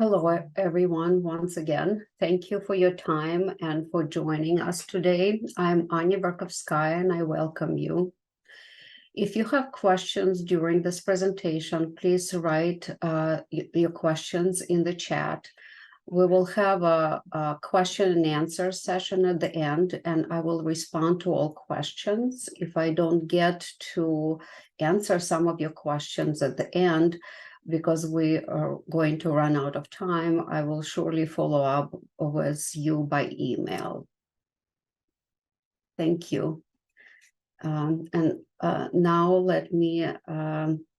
Hello, everyone, once again. Thank you for your time and for joining us today. I'm Anya Verkovskaya, and I welcome you. If you have questions during this presentation, please write your questions in the chat. We will have a question and answer session at the end, and I will respond to all questions. If I don't get to answer some of your questions at the end, because we are going to run out of time, I will surely follow up with you by email. Thank you. Now let me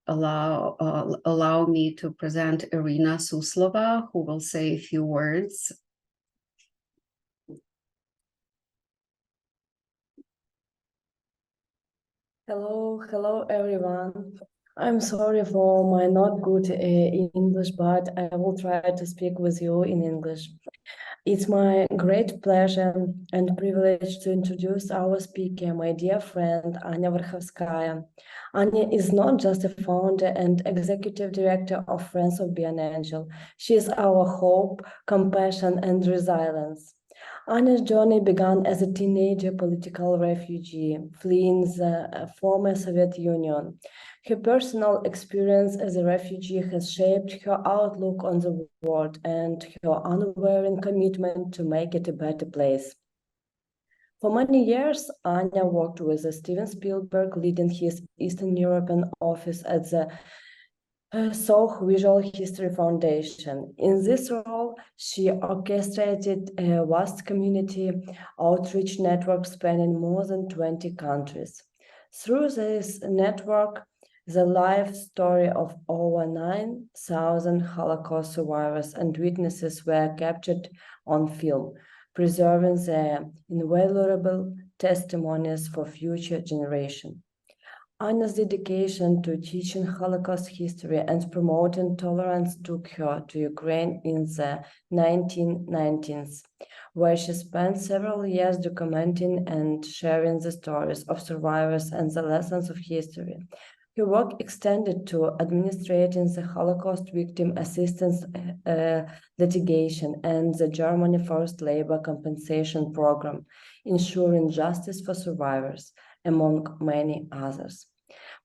allow me to present Irina Suslova, who will say a few words. Hello everyone. I'm sorry for my not good English, but I will try to speak with you in English. It's my great pleasure and privilege to introduce our speaker, my dear friend, Anya Verkhovskaya. Anya is not just a founder and executive director of Friends of Be an Angel. She is our hope, compassion, and resilience. Anya's journey began as a teenager political refugee, fleeing the former Soviet Union. Her personal experience as a refugee has shaped her outlook on the world and her unwavering commitment to make it a better place. For many years, Anya worked with Steven Spielberg, leading his Eastern European office at the Soch Visual History Foundation. In this role, she orchestrated a vast community outreach network spanning more than 20 countries. Through this network, the life story of over 9,000 Holocaust survivors and witnesses were captured on film, preserving their invaluable testimonies for future generations. Anna's dedication to teaching Holocaust history and promoting tolerance took her to Ukraine in the 1990s, where she spent several years documenting and sharing the stories of survivors and the lessons of history. Her work extended to administrating the Holocaust Victim Assistance litigation and the Germany Forced Labor Compensation Program, ensuring justice for survivors, among many others.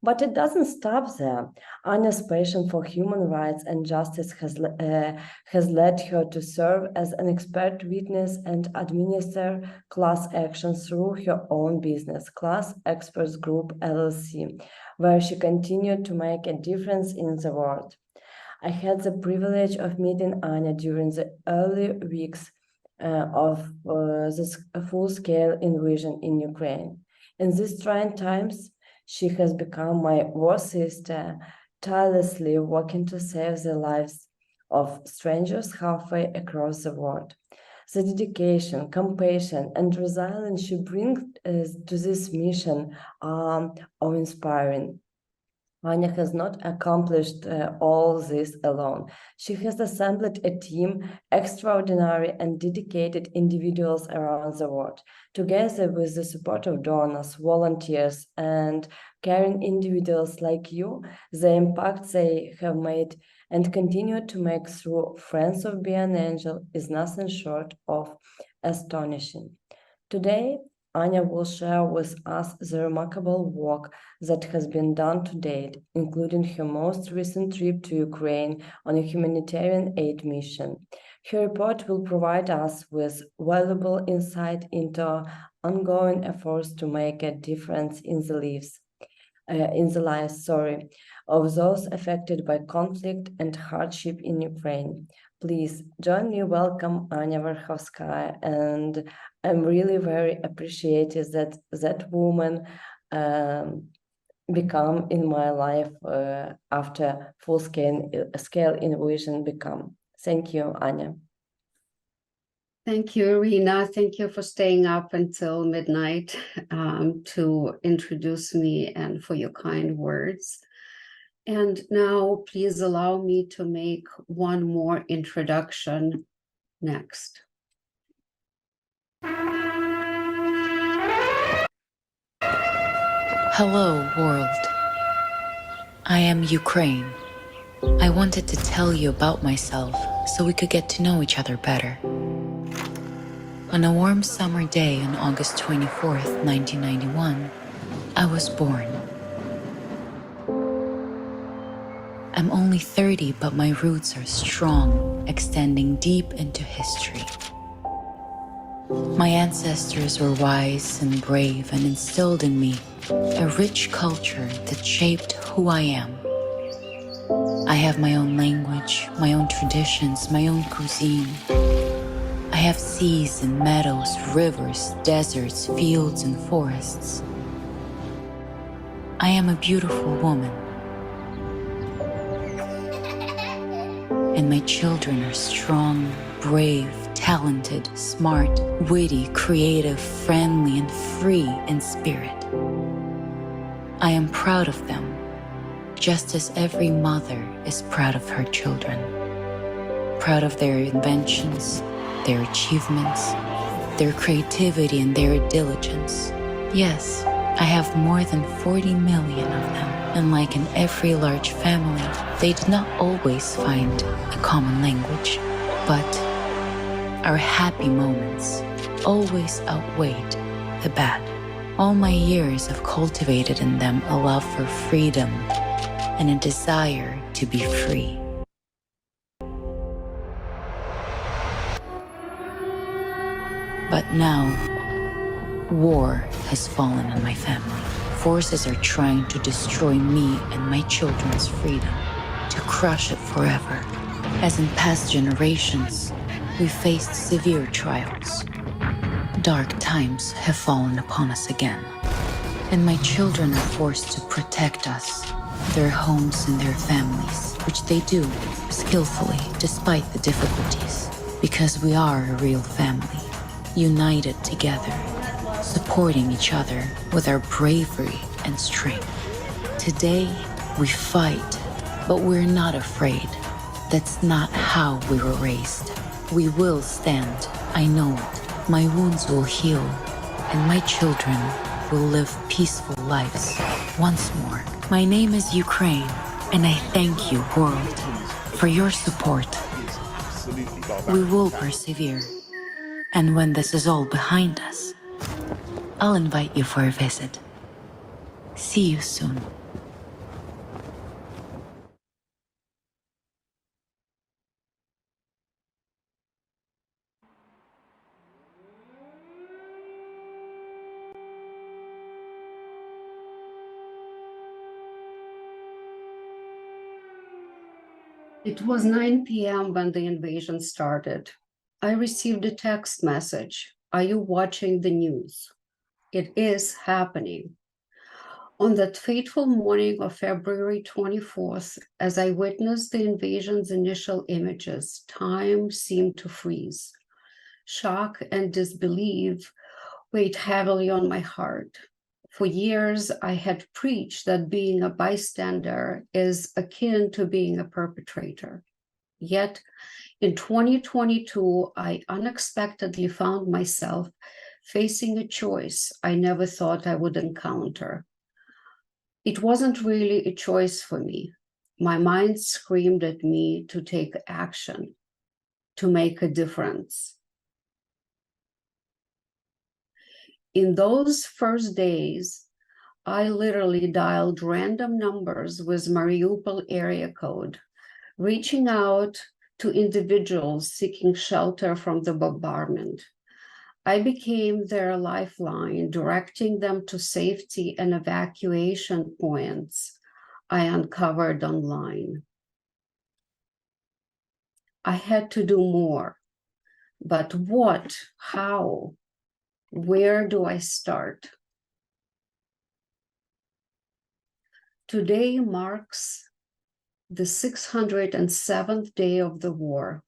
But it doesn't stop there. Anna's passion for human rights and justice has led her to serve as an expert witness and administer class actions through her own business, Class Experts Group LLC, where she continued to make a difference in the world. I had the privilege of meeting Anya during the early weeks of this full-scale invasion in Ukraine. In these trying times, she has become my war sister, tirelessly working to save the lives of strangers halfway across the world. The dedication, compassion, and resilience she brings to this mission are awe-inspiring. Anya has not accomplished all this alone. She has assembled a team, extraordinary and dedicated individuals around the world. Together with the support of donors, volunteers, and caring individuals like you, the impact they have made and continue to make through Friends of Be an Angel is nothing short of astonishing. Today, Anya will share with us the remarkable work that has been done to date, including her most recent trip to Ukraine on a humanitarian aid mission. Her report will provide us with valuable insight into ongoing efforts to make a difference in the lives of those affected by conflict and hardship in Ukraine. Please join me welcome Anya Verkhovskaya, and I'm really very appreciative that that woman become in my life after full-scale invasion become. Thank you, Anya. Thank you, Irina. Thank you for staying up until midnight to introduce me and for your kind words. And now please allow me to make one more introduction next. Hello, world. I am Ukraine. I wanted to tell you about myself so we could get to know each other better. On a warm summer day on August 24th, 1991, I was born. I'm only 30, but my roots are strong, extending deep into history. My ancestors were wise and brave and instilled in me a rich culture that shaped who I am. I have my own language, my own traditions, my own cuisine. I have seas and meadows, rivers, deserts, fields, and forests. I am a beautiful woman. And my children are strong, brave, talented, smart, witty, creative, friendly, and free in spirit. I am proud of them, just as every mother is proud of her children. Proud of their inventions, their achievements, their creativity, and their diligence. Yes, I have more than 40 million of them, and like in every large family, they did not always find a common language, but our happy moments always outweighed the bad. All my years have cultivated in them a love for freedom and a desire to be free. But now, war has fallen on my family. Forces are trying to destroy me and my children's freedom, to crush it forever. As in past generations, we faced severe trials. Dark times have fallen upon us again, and my children are forced to protect us, their homes and their families, which they do skillfully despite the difficulties, because we are a real family, united together, supporting each other with our bravery and strength. Today, we fight, but we're not afraid. That's not how we were raised. We will stand, I know it. My wounds will heal, and my children will live peaceful lives once more. My name is Ukraine, and I thank you, world, for your support. We will persevere, and when this is all behind us, I'll invite you for a visit. See you soon. It was 9 p.m. when the invasion started. I received a text message. Are you watching the news? It is happening. On that fateful morning of February 24th, as I witnessed the invasion's initial images, time seemed to freeze. Shock and disbelief weighed heavily on my heart. For years, I had preached that being a bystander is akin to being a perpetrator. Yet, in 2022, I unexpectedly found myself facing a choice I never thought I would encounter. It wasn't really a choice for me. My mind screamed at me to take action, to make a difference. In those first days, I literally dialed random numbers with Mariupol area code, reaching out to individuals seeking shelter from the bombardment. I became their lifeline, directing them to safety and evacuation points I uncovered online. I had to do more, but what, how, where do I start? Today marks the 607th day of the war,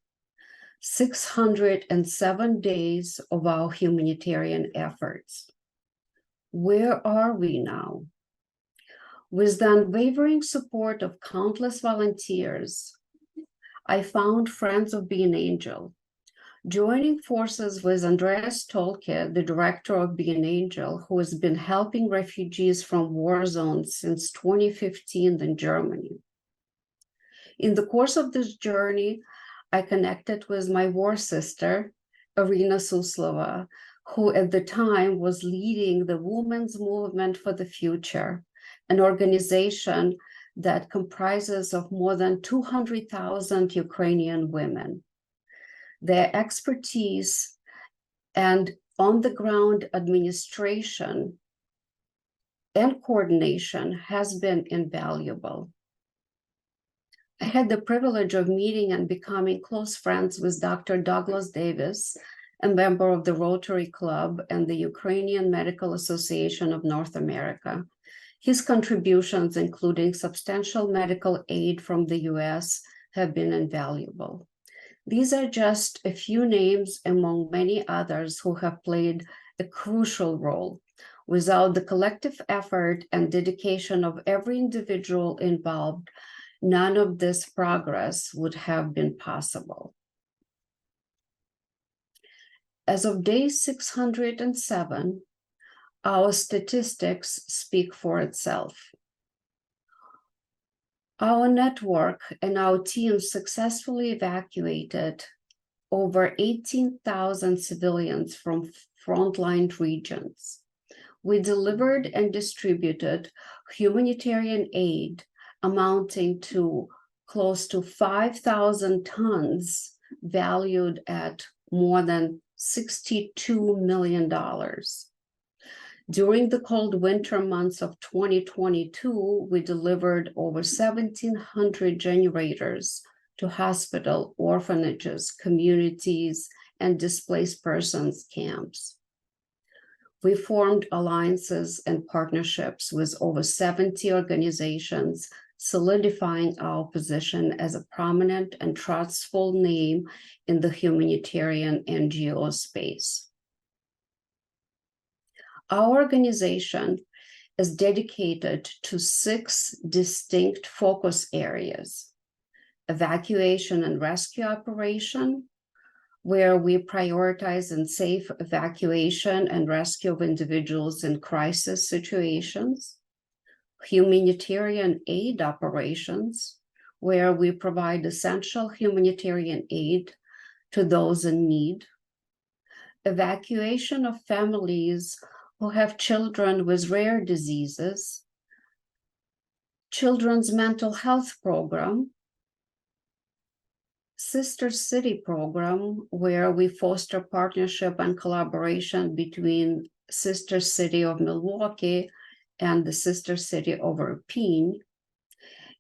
607 days of our humanitarian efforts. Where are we now? With the unwavering support of countless volunteers, I found Friends of Be an Angel. Joining forces with Andreas Tolke, the director of Be an Angel, who has been helping refugees from war zones since 2015 in Germany. In the course of this journey, I connected with my war sister, Irina Suslova, who at the time was leading the Women's Movement for the Future, an organization that comprises of more than 200,000 Ukrainian women. Their expertise and on-the-ground administration and coordination has been invaluable. I had the privilege of meeting and becoming close friends with Dr. Douglas Davis, a member of the Rotary Club and the Ukrainian Medical Association of North America. His contributions, including substantial medical aid from the US, have been invaluable. These are just a few names among many others who have played a crucial role. Without the collective effort and dedication of every individual involved, none of this progress would have been possible. As of day 607, our statistics speak for itself. Our network and our team successfully evacuated over 18,000 civilians from frontline regions. We delivered and distributed humanitarian aid amounting to close to 5,000 tons, valued at more than $62 million. During the cold winter months of 2022, we delivered over 1,700 generators to hospital, orphanages, communities, and displaced persons camps. We formed alliances and partnerships with over 70 organizations, solidifying our position as a prominent and trustful name in the humanitarian NGO space. Our organization is dedicated to 6 distinct focus areas: evacuation and rescue operation, where we prioritize and safe evacuation and rescue of individuals in crisis situations; humanitarian aid operations, where we provide essential humanitarian aid to those in need; evacuation of families who have children with rare diseases; children's mental health program; Sister City program, where we foster partnership and collaboration between Sister City of Milwaukee and the Sister City of Irpin;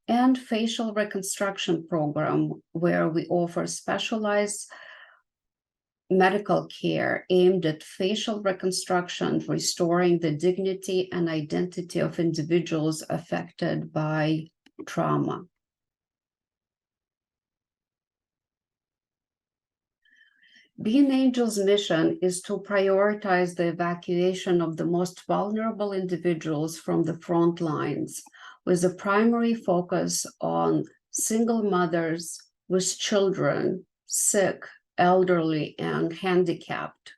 and facial reconstruction program, where we offer specialized medical care aimed at facial reconstruction, restoring the dignity and identity of individuals affected by trauma. Being Angel's mission is to prioritize the evacuation of the most vulnerable individuals from the front lines, with a primary focus on single mothers with children, sick, elderly, and handicapped.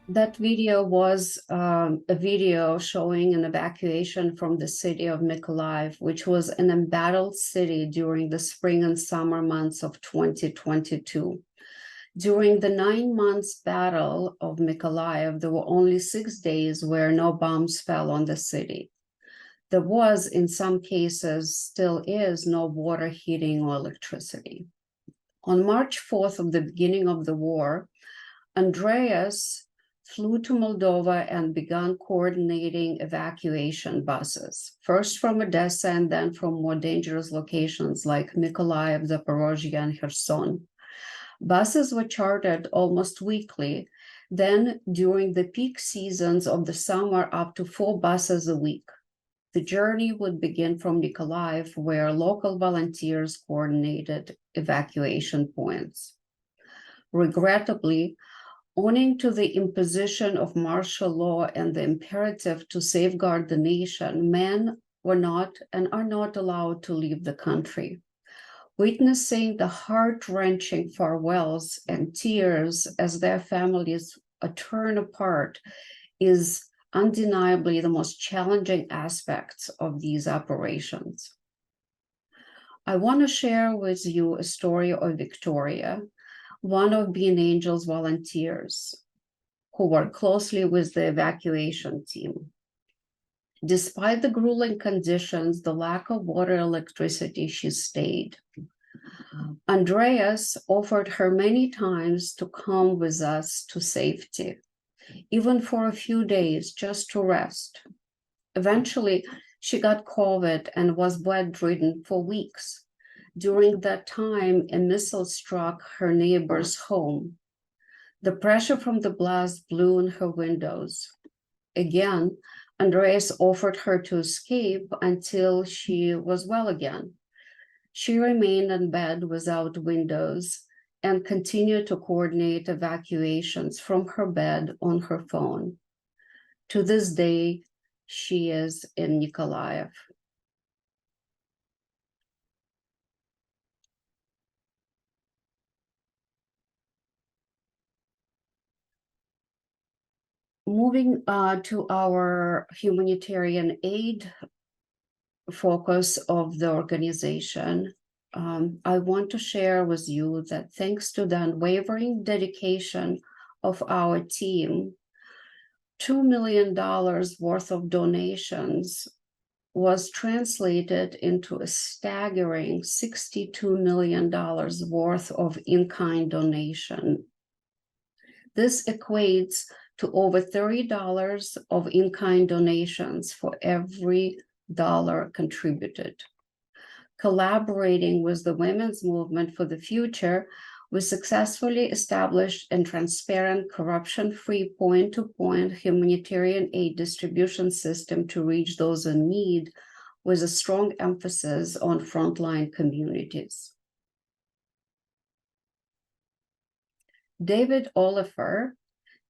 That video was a video showing an evacuation from the city of Mykolaiv, which was an embattled city during the spring and summer months of 2022. During the 9 months battle of Mykolaiv, there were only 6 days where no bombs fell on the city. There was, in some cases, still is, no water, heating, or electricity. On March 4th, of the beginning of the war, Andreas flew to Moldova and began coordinating evacuation buses, first from Odessa and then from more dangerous locations like Mykolaiv, Zaporozhye, and Kherson. Buses were chartered almost weekly, then during the peak seasons of the summer, up to 4 buses a week. The journey would begin from Mykolaiv, where local volunteers coordinated evacuation points. Regrettably, owing to the imposition of martial law and the imperative to safeguard the nation, men were not and are not allowed to leave the country. Witnessing the heart-wrenching farewells and tears as their families turn apart is undeniably the most challenging aspects of these operations. I want to share with you a story of Victoria, one of Being Angel's volunteers who worked closely with the evacuation team. Despite the grueling conditions, the lack of water and electricity, she stayed. Andreas offered her many times to come with us to safety, even for a few days, just to rest. Eventually, she got COVID and was bedridden for weeks. During that time, a missile struck her neighbor's home. The pressure from the blast blew in her windows. Again, Andreas offered her to escape until she was well again. She remained in bed without windows and continued to coordinate evacuations from her bed on her phone. To this day, she is in Mykolaiv. Moving to our humanitarian aid focus of the organization, I want to share with you that thanks to the unwavering dedication of our team, $2 million worth of donations was translated into a staggering $62 million worth of in-kind donation. This equates to over $30 of in-kind donations for every dollar contributed. Collaborating with the Women's Movement for the Future, we successfully established a transparent, corruption-free, point-to-point humanitarian aid distribution system to reach those in need, with a strong emphasis on frontline communities. David Oliver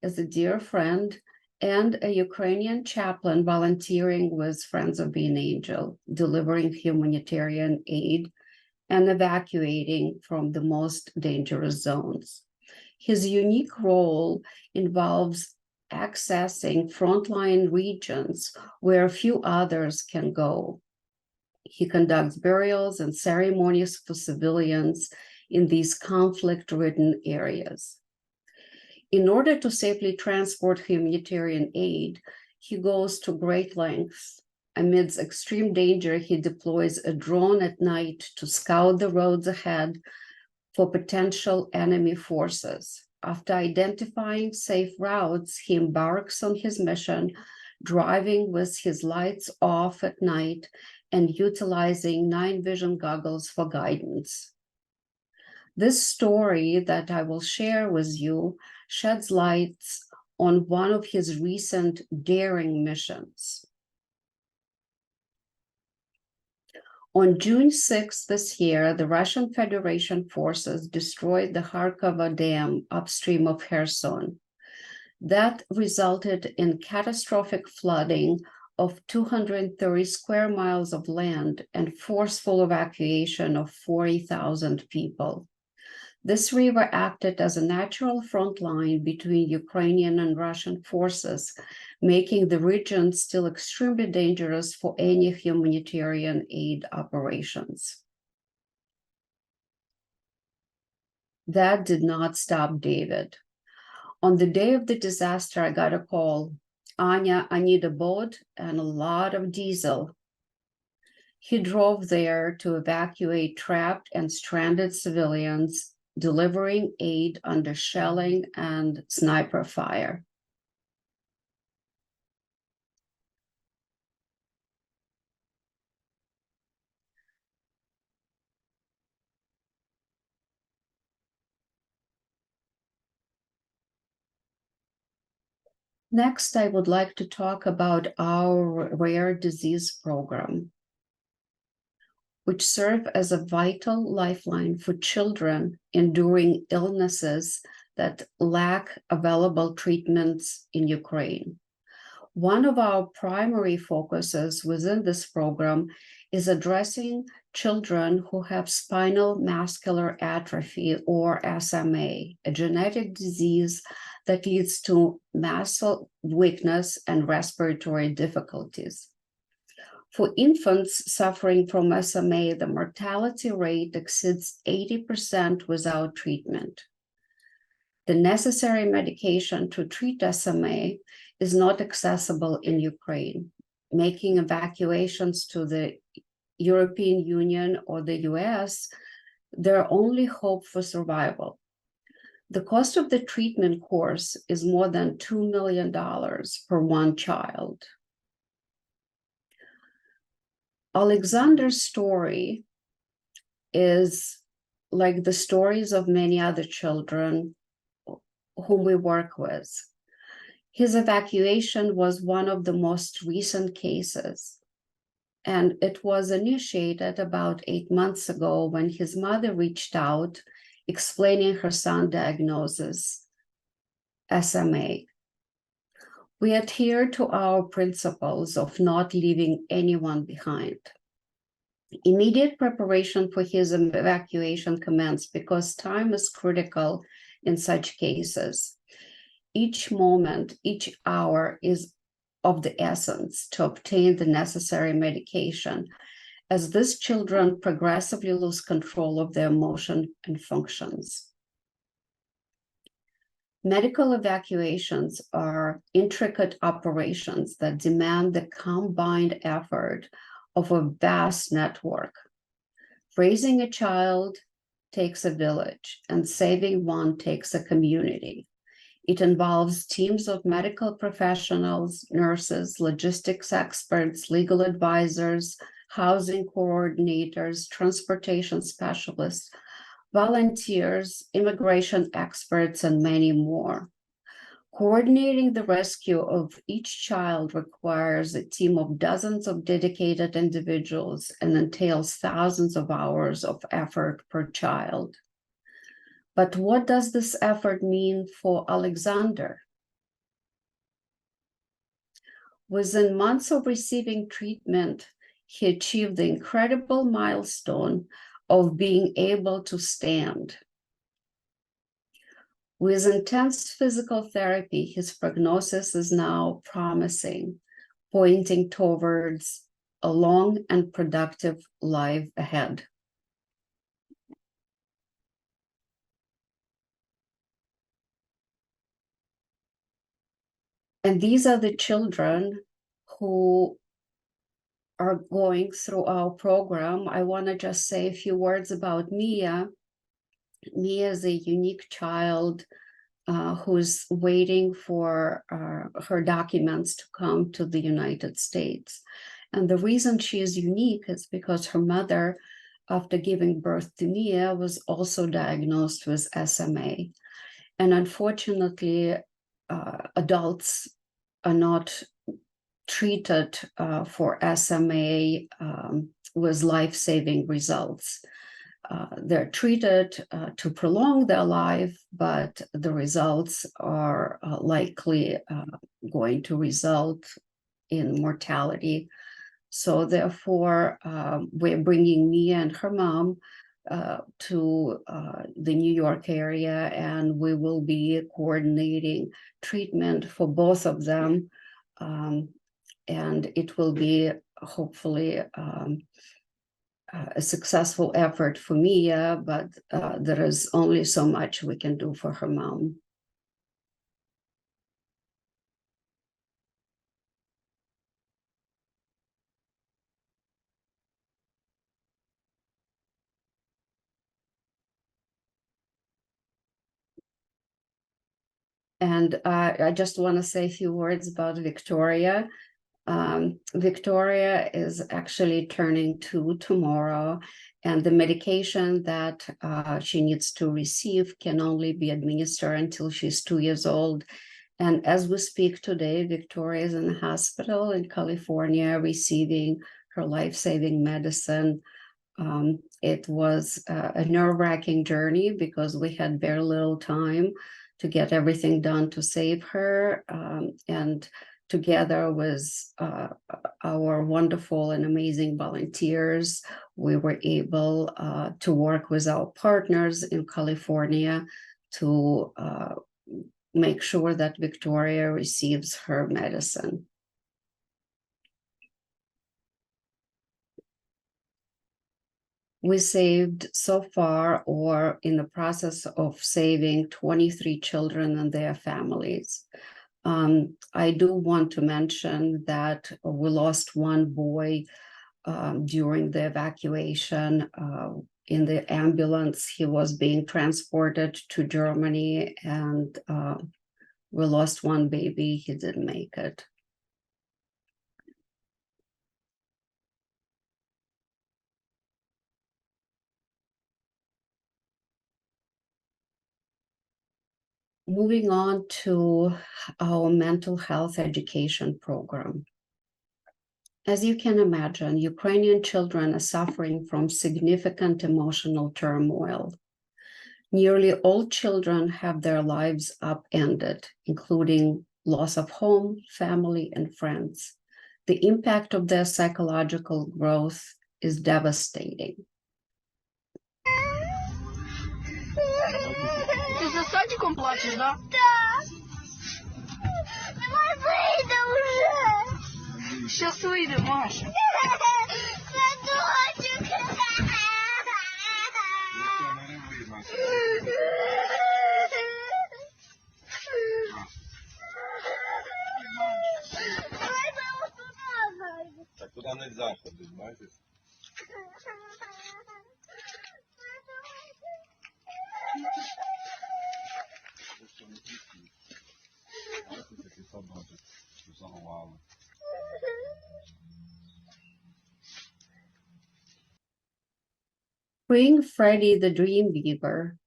is a dear friend and a Ukrainian chaplain volunteering with Friends of Being Angel, delivering humanitarian aid and evacuating from the most dangerous zones. His unique role involves accessing frontline regions where few others can go. He conducts burials and ceremonies for civilians in these conflict-ridden areas. In order to safely transport humanitarian aid, he goes to great lengths. Amidst extreme danger, he deploys a drone at night to scout the roads ahead for potential enemy forces. After identifying safe routes, he embarks on his mission, driving with his lights off at night and utilizing night vision goggles for guidance. This story that I will share with you sheds lights on one of his recent daring missions. On June 6 this year, the Russian Federation forces destroyed the Kharkova Dam upstream of Kherson. That resulted in catastrophic flooding of 230 square miles of land and forceful evacuation of 40,000 people. This river acted as a natural front line between Ukrainian and Russian forces, making the region still extremely dangerous for any humanitarian aid operations. That did not stop David. On the day of the disaster, I got a call. Anya, I need a boat and a lot of diesel. He drove there to evacuate trapped and stranded civilians, delivering aid under shelling and sniper fire. Next, I would like to talk about our rare disease program, which serve as a vital lifeline for children enduring illnesses that lack available treatments in Ukraine. One of our primary focuses within this program is addressing children who have spinal muscular atrophy, or SMA, a genetic disease that leads to muscle weakness and respiratory difficulties. For infants suffering from SMA, the mortality rate exceeds 80% without treatment. The necessary medication to treat SMA is not accessible in Ukraine, making evacuations to the European Union or the US their only hope for survival. The cost of the treatment course is more than $2 million per one child. Alexander's story is like the stories of many other children whom we work with. His evacuation was one of the most recent cases, and it was initiated about 8 months ago when his mother reached out explaining her son's diagnosis, SMA. We adhere to our principles of not leaving anyone behind. Immediate preparation for his evacuation commenced because time is critical in such cases. Each moment, each hour is of the essence to obtain the necessary medication, as these children progressively lose control of their emotion and functions. Medical evacuations are intricate operations that demand the combined effort of a vast network. Raising a child takes a village, and saving one takes a community. It involves teams of medical professionals, nurses, logistics experts, legal advisors, housing coordinators, transportation specialists, volunteers, immigration experts, and many more. Coordinating the rescue of each child requires a team of dozens of dedicated individuals and entails thousands of hours of effort per child. But what does this effort mean for Alexander? Within months of receiving treatment, he achieved the incredible milestone of being able to stand. With intense physical therapy, his prognosis is now promising, pointing towards a long and productive life ahead. And these are the children who are going through our program. I want to just say a few words about Mia. Mia is a unique child who's waiting for her documents to come to the United States. And the reason she is unique is because her mother, after giving birth to Mia, was also diagnosed with SMA. And unfortunately, adults are not treated for SMA with life-saving results. They're treated to prolong their life, but the results are likely going to result in mortality. So therefore, we're bringing Mia and her mom to the New York area, and we will be coordinating treatment for both of them. And it will be hopefully a successful effort for Mia, but there is only so much we can do for her mom. And I just want to say a few words about Victoria. Victoria is actually turning 2 tomorrow, and the medication that she needs to receive can only be administered until she's 2 years old. And as we speak today, Victoria is in the hospital in California receiving her life-saving medicine. It was a nerve-wracking journey because we had very little time to get everything done to save her. And together with our wonderful and amazing volunteers, we were able to work with our partners in California to make sure that Victoria receives her medicine. We saved so far, or in the process of saving, 23 children and their families. I do want to mention that we lost one boy during the evacuation. In the ambulance, he was being transported to Germany, and we lost one baby. He didn't make it. Moving on to our mental health education program. As you can imagine, Ukrainian children are suffering from significant emotional turmoil. Nearly all children have their lives upended, including loss of home, family, and friends. The impact of their psychological growth is devastating. Ты за садиком плачешь, да? Да. Давай выйдем уже. Сейчас выйдем, Маша. Садочек. Давай прямо туда. Так туда нельзя ходить, знаете? Bring Freddy the Dreamweaver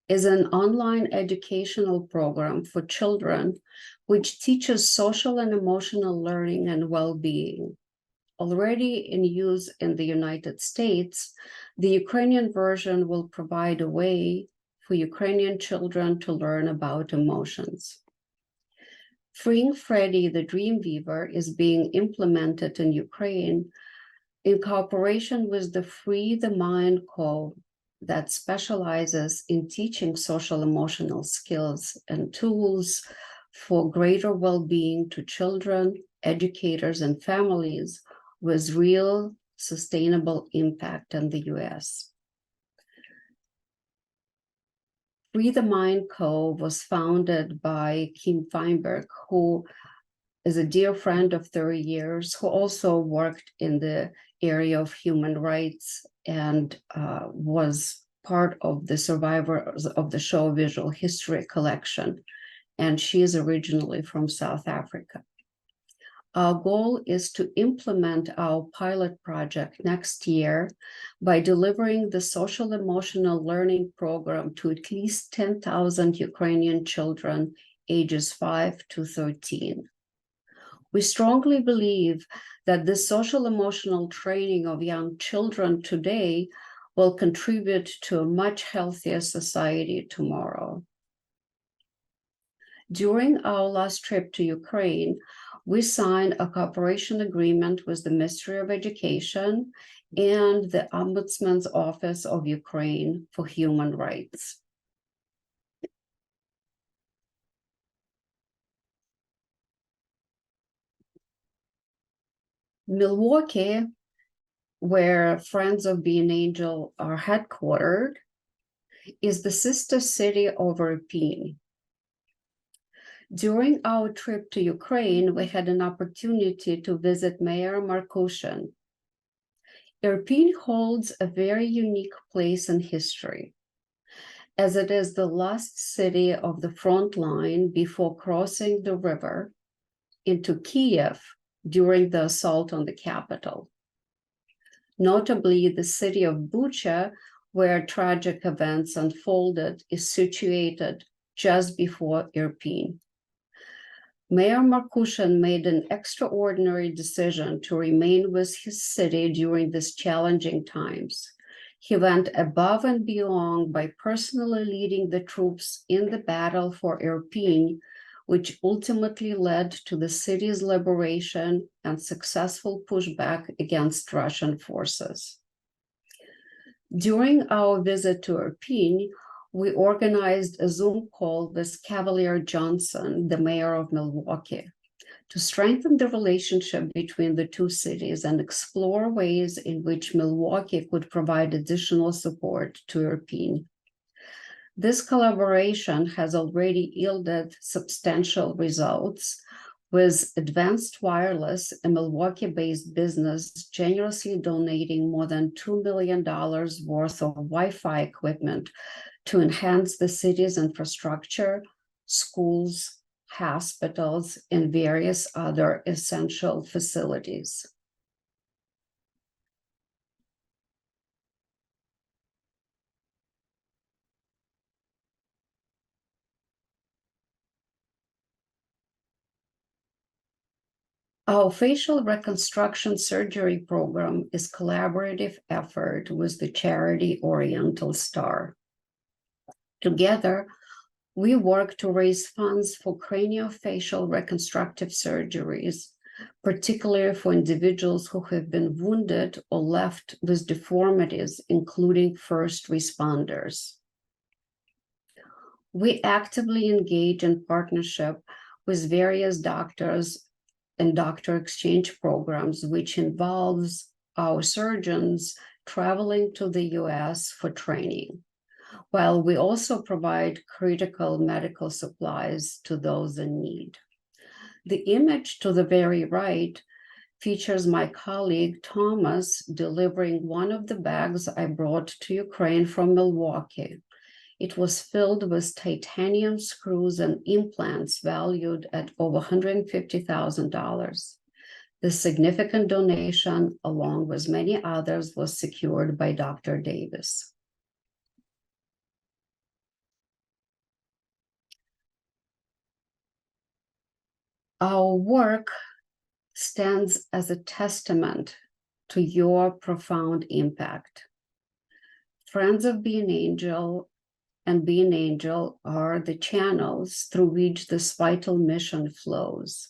is an online educational program for children which teaches social and emotional learning and well-being. Already in use in the United States, the Ukrainian version will provide a way for Ukrainian children to learn about emotions. Freeing Freddy the Dreamweaver is being implemented in Ukraine in cooperation with the Free the Mind Co. that specializes in teaching social emotional skills and tools for greater well-being to children, educators, and families with real sustainable impact in the US. Free the Mind Co. was founded by Kim Feinberg, who is a dear friend of 30 years, who also worked in the area of human rights and was part of the survivors of the show Visual History collection. And she is originally from South Africa. Our goal is to implement our pilot project next year by delivering the social emotional learning program to at least 10,000 Ukrainian children ages 5 to 13. We strongly believe that this social emotional training of young children today will contribute to a much healthier society tomorrow. During our last trip to Ukraine, we signed a cooperation agreement with the Ministry of Education and the Ombudsman's Office of Ukraine for Human Rights. Milwaukee, where Friends of Being Angel are headquartered, is the sister city of Irpin. During our trip to Ukraine, we had an opportunity to visit Mayor Markushin. Irpin holds a very unique place in history, as it is the last city of the front line before crossing the river into Kyiv during the assault on the capital. Notably, the city of Bucha, where tragic events unfolded, is situated just before Irpin. Mayor Markushin made an extraordinary decision to remain with his city during these challenging times. He went above and beyond by personally leading the troops in the battle for Irpin, which ultimately led to the city's liberation and successful pushback against Russian forces. During our visit to Irpin, we organized a Zoom call with Cavalier Johnson, the mayor of Milwaukee, to strengthen the relationship between the two cities and explore ways in which Milwaukee could provide additional support to Irpin. This collaboration has already yielded substantial results, with Advanced Wireless, a Milwaukee-based business, generously donating more than $2 million worth of Wi-Fi equipment to enhance the city's infrastructure, schools, hospitals, and various other essential facilities. Our facial reconstruction surgery program is a collaborative effort with the charity Oriental Star. Together, we work to raise funds for craniofacial reconstructive surgeries, particularly for individuals who have been wounded or left with deformities, including first responders. We actively engage in partnership with various doctors and doctor exchange programs, which involves our surgeons traveling to the US for training, while we also provide critical medical supplies to those in need. The image to the very right features my colleague Thomas delivering one of the bags I brought to Ukraine from Milwaukee. It was filled with titanium screws and implants valued at over $150,000. This significant donation, along with many others, was secured by Dr. Davis. Our work stands as a testament to your profound impact. Friends of Being Angel and Being Angel are the channels through which this vital mission flows.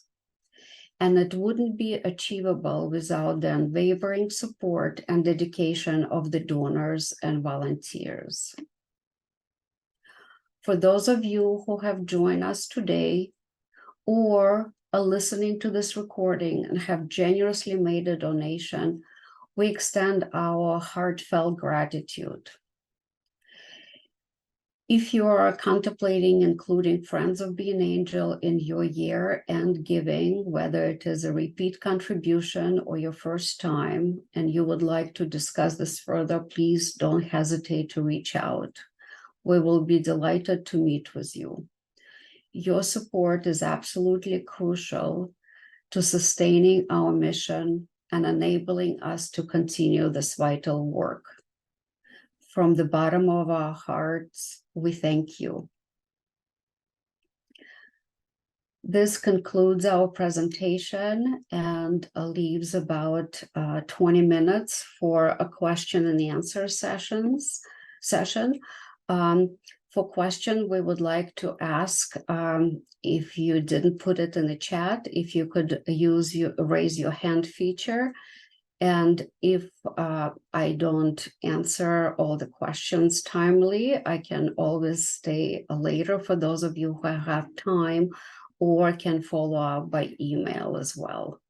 And it wouldn't be achievable without the unwavering support and dedication of the donors and volunteers. For those of you who have joined us today or are listening to this recording and have generously made a donation, we extend our heartfelt gratitude. If you are contemplating including Friends of Being Angel in your year-end giving, whether it is a repeat contribution or your first time, and you would like to discuss this further, please don't hesitate to reach out. We will be delighted to meet with you. Your support is absolutely crucial to sustaining our mission and enabling us to continue this vital work. From the bottom of our hearts, we thank you. This concludes our presentation and leaves about 20 minutes for a question and answer session. For question, we would like to ask, if you didn't put it in the chat, if you could use your raise your hand feature, And if I don't answer all the questions timely, I can always stay later for those of you who have time, or can follow up by email as well.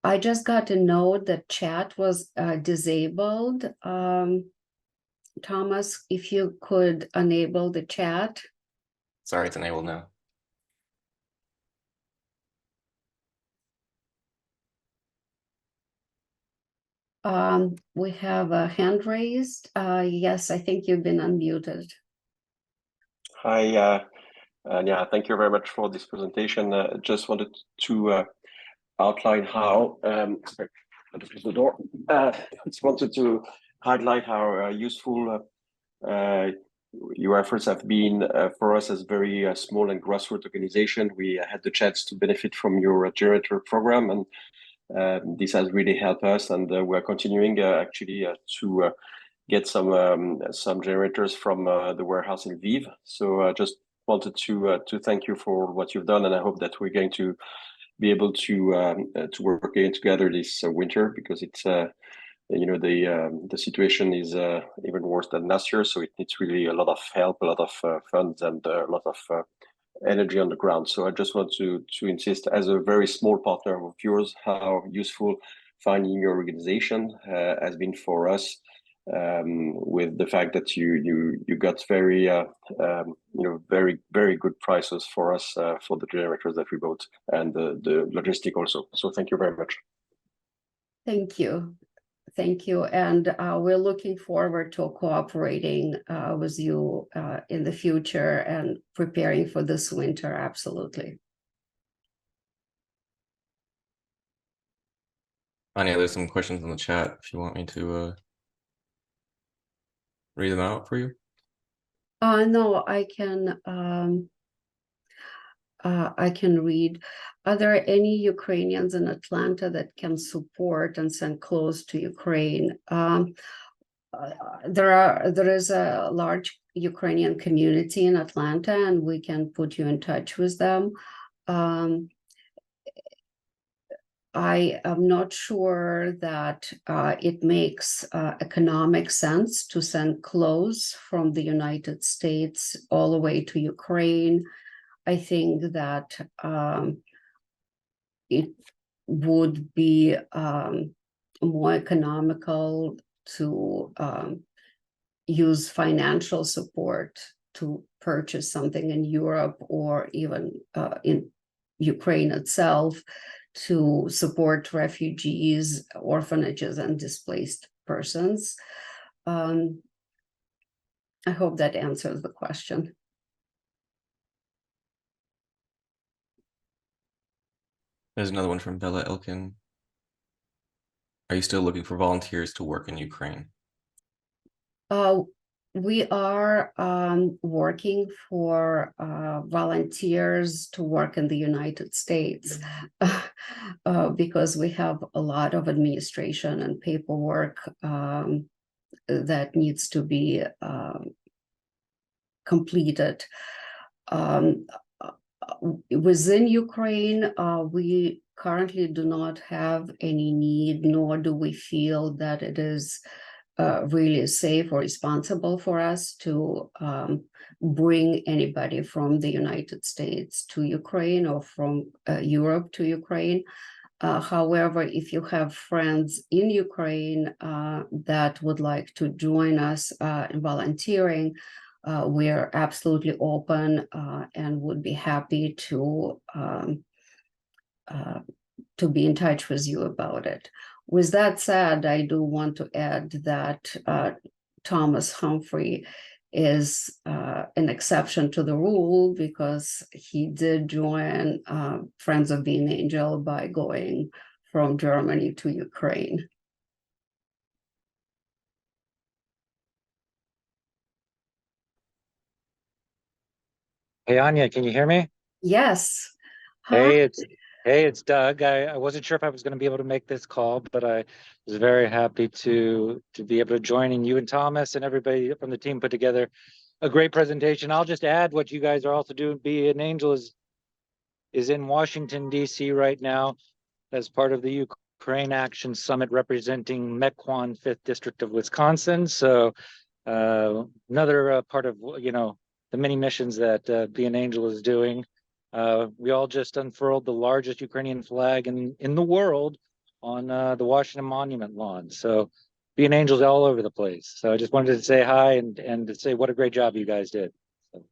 I just got a note that chat was disabled. Thomas, if you could enable the chat. Sorry, it's enabled now. We have a hand raised. Yes, I think you've been unmuted. Hi, and yeah, thank you very much for this presentation. Just wanted to outline how, sorry, I had to close the door. Just wanted to highlight how useful your efforts have been for us as very small and grassroots organization. We had the chance to benefit from your generator program, and this has really helped us, and we're continuing actually to get some generators from the warehouse in Kyiv. So I just wanted to thank you for what you've done, and I hope that we're going to be able to work again together this winter, because it's you know, the situation is even worse than last year, so it needs really a lot of help, a lot of funds, and a lot of energy on the ground. So I just want to insist, as a very small partner of yours, how useful finding your organization has been for us, with the fact that you got very you know, very good prices for us for the generators that we bought, and the logistic also. So thank you very much. Thank you. Thank you. And we're looking forward to cooperating with you in the future and preparing for this winter. Absolutely. Anya, there's some questions in the chat if you want me to read them out for you. No, I can read. Are there any Ukrainians in Atlanta that can support and send clothes to Ukraine? There is a large Ukrainian community in Atlanta, and we can put you in touch with them. I am not sure that it makes economic sense to send clothes from the United States all the way to Ukraine. I think that it would be more economical to use financial support to purchase something in Europe, or even in Ukraine itself, to support refugees, orphanages, and displaced persons. I hope that answers the question. There's another one from Bella Elkin. Are you still looking for volunteers to work in Ukraine? We are working for volunteers to work in the United States because we have a lot of administration and paperwork that needs to be completed. Within Ukraine, we currently do not have any need, nor do we feel that it is really safe or responsible for us to bring anybody from the United States to Ukraine, or from Europe to Ukraine. However, if you have friends in Ukraine that would like to join us in volunteering, we are absolutely open and would be happy to be in touch with you about it. With that said, I do want to add that Thomas Humphrey is an exception to the rule, because he did join Friends of Being Angel by going from Germany to Ukraine. Hey, Anya, can you hear me? Yes. Hi. Hey, Hey, it's Doug. I wasn't sure if I was going to be able to make this call, but I was very happy to be able to join. And you and Thomas and everybody from the team put together a great presentation. I'll just add what you guys are also doing. Be an Angel is in Washington, D.C. right now as part of the Ukraine Action Summit representing Mequon, 5th District of Wisconsin. So another part of, the many missions that Be an Angel is doing. We all just unfurled the largest Ukrainian flag in the world on the Washington Monument lawn. So Be an Angel's all over the place. So I just wanted to say hi and to say what a great job you guys did. So.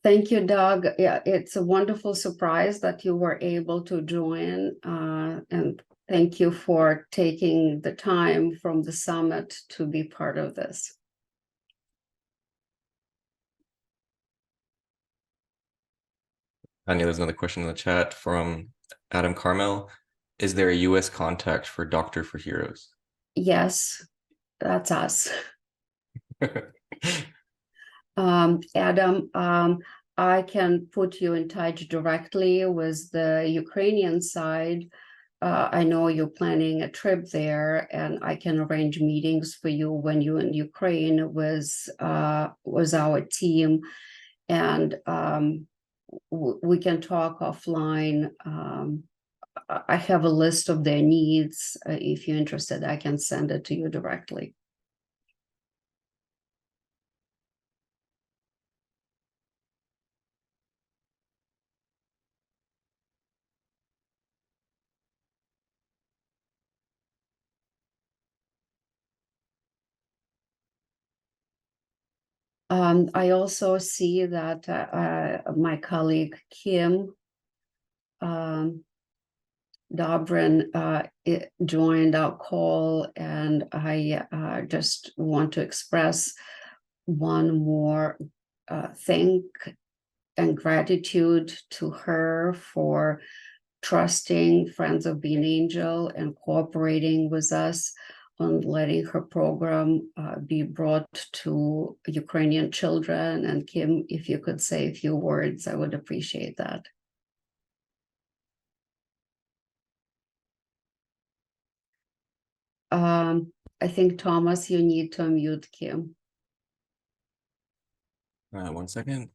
Thank you, Doug. Yeah, it's a wonderful surprise that you were able to join. And thank you for taking the time from the summit to be part of this. Anya, there's another question in the chat from Adam Carmel. Is there a U.S. contact for Doctor for Heroes? Yes, that's us. Adam, I can put you in touch directly with the Ukrainian side. I know you're planning a trip there, and I can arrange meetings for you when you're in Ukraine with our team, and we can talk offline. I have a list of their needs. If you're interested, I can send it to you directly. I also see that my colleague Kim Dobrin joined our call, and I just want to express one more thank and gratitude to her for trusting Friends of Be an Angel and cooperating with us on letting her program be brought to Ukrainian children. And Kim, if you could say a few words, I would appreciate that. I think, Thomas, you need to unmute Kim. 1 second.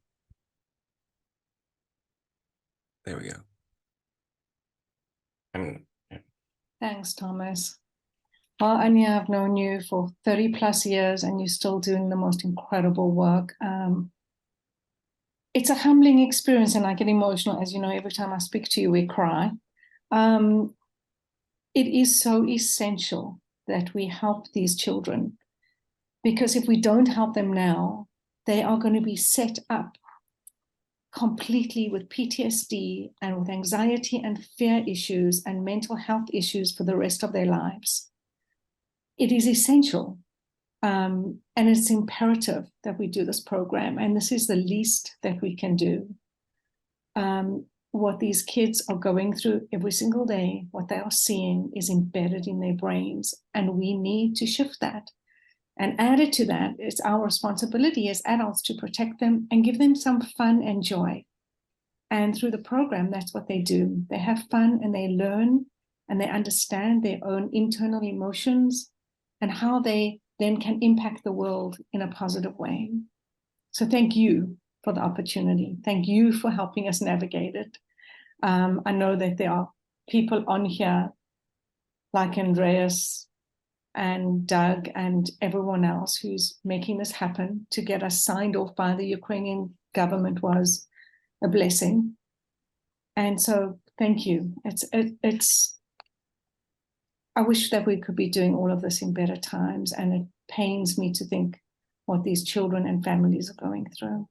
There we go. Thanks, Thomas. Well, Anya, I've known you for 30 plus years, and you're still doing the most incredible work. It's a humbling experience, and I get emotional. As you know, every time I speak to you, we cry. It is so essential that we help these children, because if we don't help them now, they are going to be set up completely with PTSD and with anxiety and fear issues and mental health issues for the rest of their lives. It is essential, and it's imperative that we do this program, and this is the least that we can do. What these kids are going through every single day, what they are seeing is embedded in their brains, and we need to shift that. And added to that, it's our responsibility as adults to protect them and give them some fun and joy. And through the program, that's what they do. They have fun and they learn and they understand their own internal emotions and how they then can impact the world in a positive way. So thank you for the opportunity. Thank you for helping us navigate it. I know that there are people on here like Andreas and Doug and everyone else who's making this happen. To get us signed off by the Ukrainian government was a blessing. And so thank you. I wish that we could be doing all of this in better times, and it pains me to think what these children and families are going through.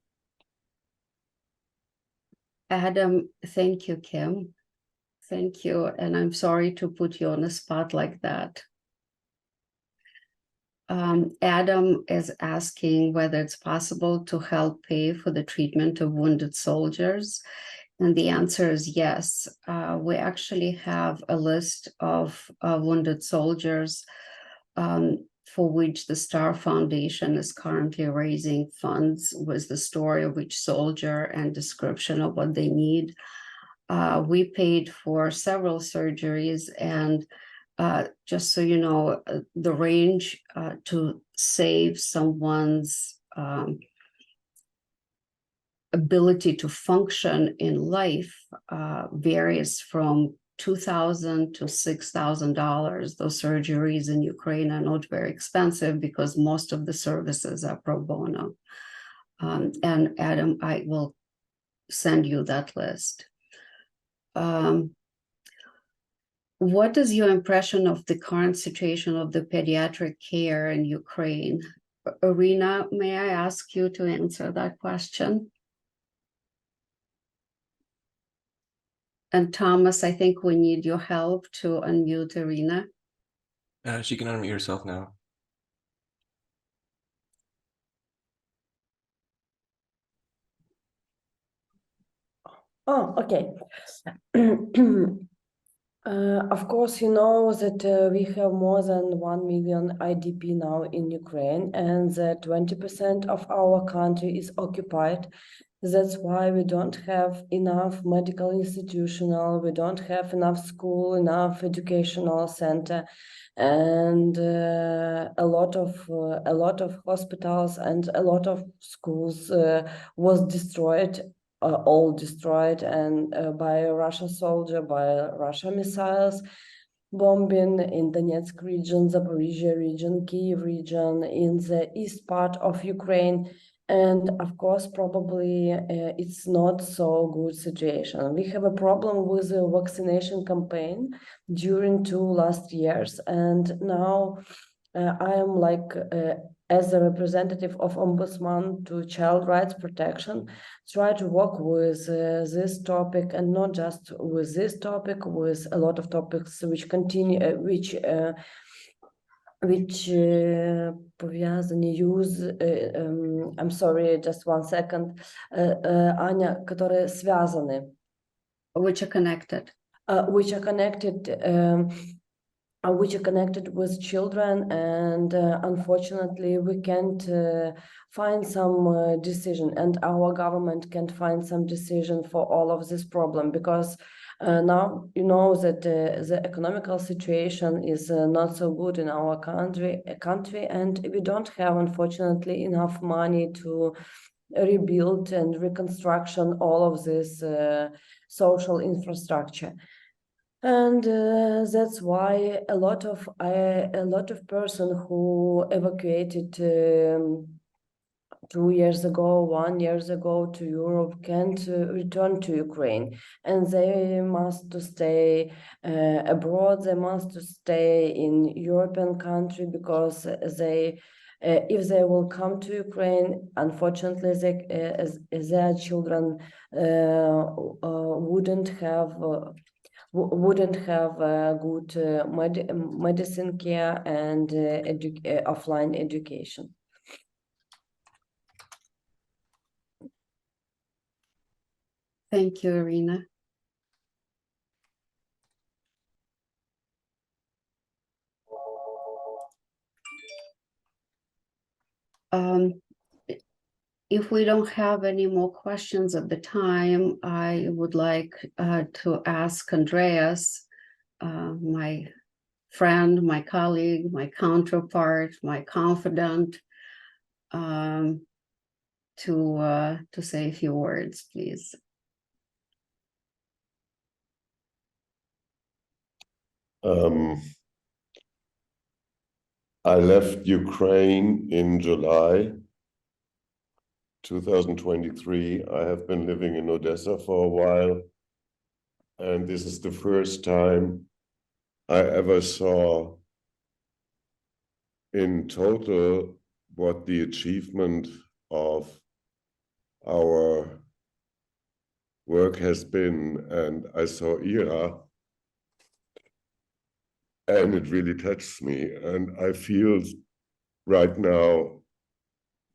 Adam, thank you, Kim. Thank you. And I'm sorry to put you on the spot like that. Adam is asking whether it's possible to help pay for the treatment of wounded soldiers. And the answer is yes. We actually have a list of wounded soldiers for which the Star Foundation is currently raising funds, with the story of each soldier and description of what they need. We paid for several surgeries, and just so you know, the range to save someone's ability to function in life varies from $2,000 to $6,000. Those surgeries in Ukraine are not very expensive because most of the services are pro bono. And Adam, I will send you that list. What is your impression of the current situation of the pediatric care in Ukraine? Irina, may I ask you to answer that question? And Thomas, I think we need your help to unmute Irina. She can unmute herself now. Oh, okay. Of course, you know that we have more than 1 million IDP now in Ukraine, and that 20% of our country is occupied. That's why we don't have enough medical institutional, we don't have enough school, enough educational center, and a lot of hospitals and a lot of schools was destroyed. All destroyed and by a Russian soldier, by Russian missiles, bombing in Donetsk region, Zaporizhia region, Kyiv region, in the east part of Ukraine. And of course, probably it's not so good situation. We have a problem with the vaccination campaign during 2 last years. And now I am like, as a representative of Ombudsman to Child Rights Protection, try to work with this topic, and not just with this topic, with a lot of topics which continue, which пов'язані use, I'm sorry, just one second, Anya, которые связаны. Which are connected. Which are connected with children, and unfortunately we can't find some decision, and our government can't find some decision for all of this problem, because now you know that the economical situation is not so good in our country, and we don't have, unfortunately, enough money to rebuild and reconstruction all of this social infrastructure. And that's why a lot of person who evacuated 2 years ago, 1 year ago to Europe can't return to Ukraine, and they must to stay abroad. They must to stay in European country, because they, if they will come to Ukraine, unfortunately, their children wouldn't have good medicine care and offline education. Thank you, Irina. If we don't have any more questions at the time, I would like to ask Andreas, my friend, my colleague, my counterpart, my confidant, to say a few words, please. I left Ukraine in July 2023. I have been living in Odessa for a while, and this is the first time I ever saw in total what the achievement of our work has been. And I saw Ira, and it really touched me. And I feel right now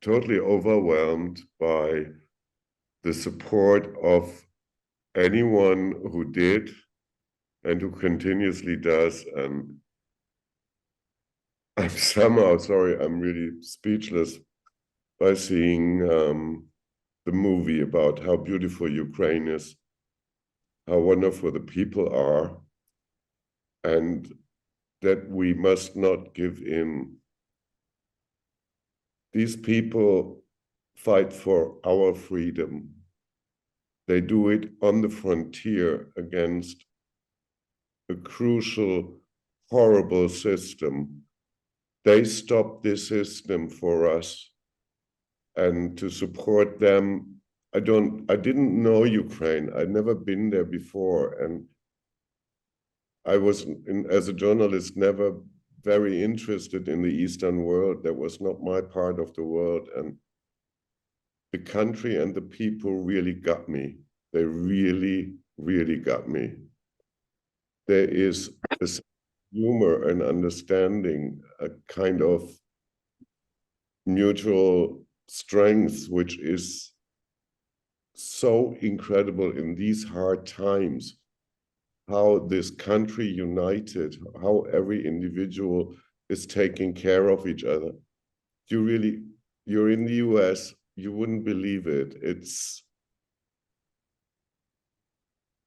totally overwhelmed by the support of anyone who did and who continuously does. And I'm somehow, sorry, I'm really speechless by seeing the movie about how beautiful Ukraine is. how wonderful the people are, and that we must not give in. These people fight for our freedom. They do it on the frontier against a crucial, horrible system. They stopped this system for us, and to support them, I didn't know Ukraine. I'd never been there before, and I was, as a journalist, never very interested in the Eastern world. That was not my part of the world, and the country and the people really got me. They really, really got me. There is a humor and understanding, a kind of mutual strength, which is so incredible in these hard times. How this country united, how every individual is taking care of each other. You're in the US, you wouldn't believe it.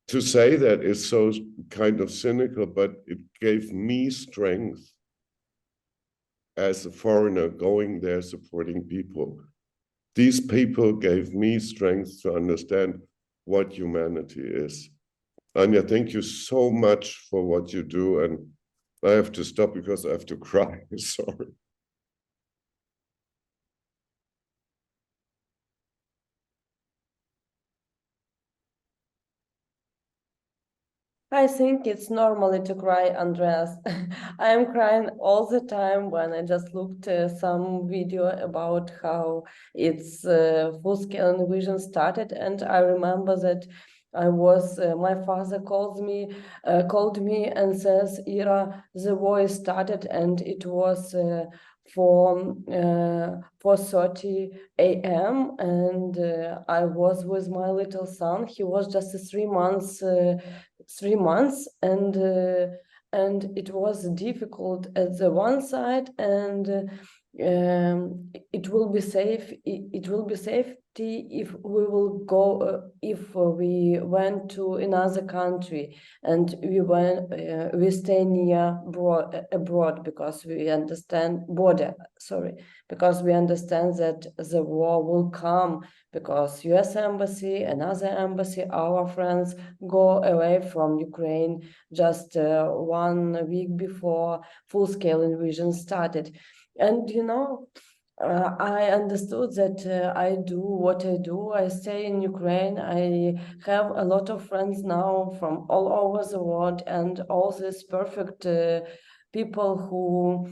To say that is so kind of cynical, but it gave me strength as a foreigner going there supporting people. These people gave me strength to understand what humanity is. Anya, thank you so much for what you do. And I have to stop because I have to cry. Sorry. I think it's normally to cry, Andreas. I am crying all the time when I just looked some video about how its full-scale invasion started, and I remember that my father called me and says, Ira, the war started, and it was 4:30 a.m. and I was with my little son. He was just 3 months. 3 months, and it was difficult at the one side, and it will be safe. It will be safety if we will go if we went to another country and we stay near abroad because we understand because we understand that the war will come, because US embassy, another embassy, our friends go away from Ukraine just 1 week before full-scale invasion started. And I understood that I do what I do. I stay in Ukraine. I have a lot of friends now from all over the world, and all these perfect people who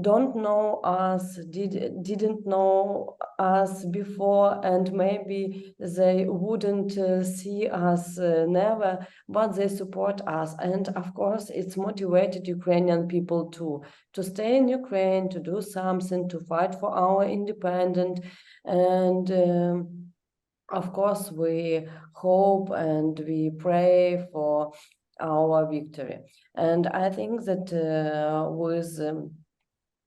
don't know us, didn't know us before, and maybe they wouldn't see us never, but they support us. And of course, it's motivated Ukrainian people too, to stay in Ukraine, to do something, to fight for our independence. And of course, we hope and we pray for our victory. And I think that